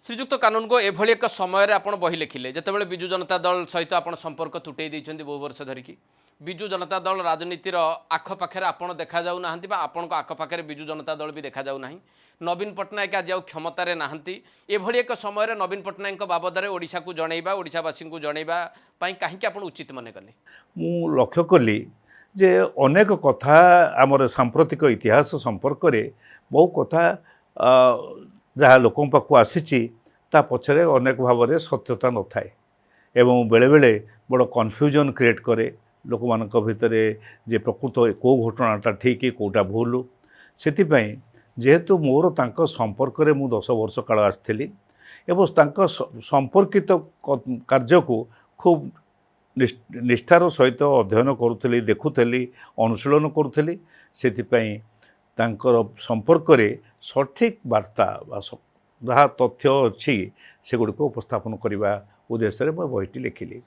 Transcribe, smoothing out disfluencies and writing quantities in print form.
श्रीजुक्त कानून को एभली एक समय आपण बही लिखिले जितेबाला विजु जनता दल सहित आप संपर्क तुटई देइछन्ति बहु वर्ष धरिकी विजु जनता दल राजनीतिर आखपाखे आपण देखा जाऊ नाहंती बा आपण आखपाखे विजु जनता दल भी देखा जाऊ नाही नवीन पट्टनायक आज क्षमतार नाहंती एभली एक समय नवीन पट्टनायक बाबद ओडिशा को जनइबा ओडिशावासी को जनइबा पई काहेकि आपण उचित मने कले मु लक्ष्य कली जे अनेक कथा आमर सांप्रतिक इतिहास संपर्क रे बहु कथा जहाँ लोकों पाखु आसी ता पछरे अनेक भाव में सत्यता न थाए एवं बेले बेले बड़ कन्फ्यूजन क्रिएट करे लोक मान भितर जे प्रकृत कौ घटनाटा ठीक कौटा भूल से जेहेतु मोर तांको संपर्क रे मु 10 वर्ष काल आसली एवं तांको संपर्कित कार्य को खूब निष्ठार सहित अध्ययन करुली देखुली अनुशीलन करुली से संपर्क रे सठिक वार्ता जहाँ तथ्य अच्छी से गुड़िक उपस्थापन करने उद्देश्य मैं बहीटी लिखिली।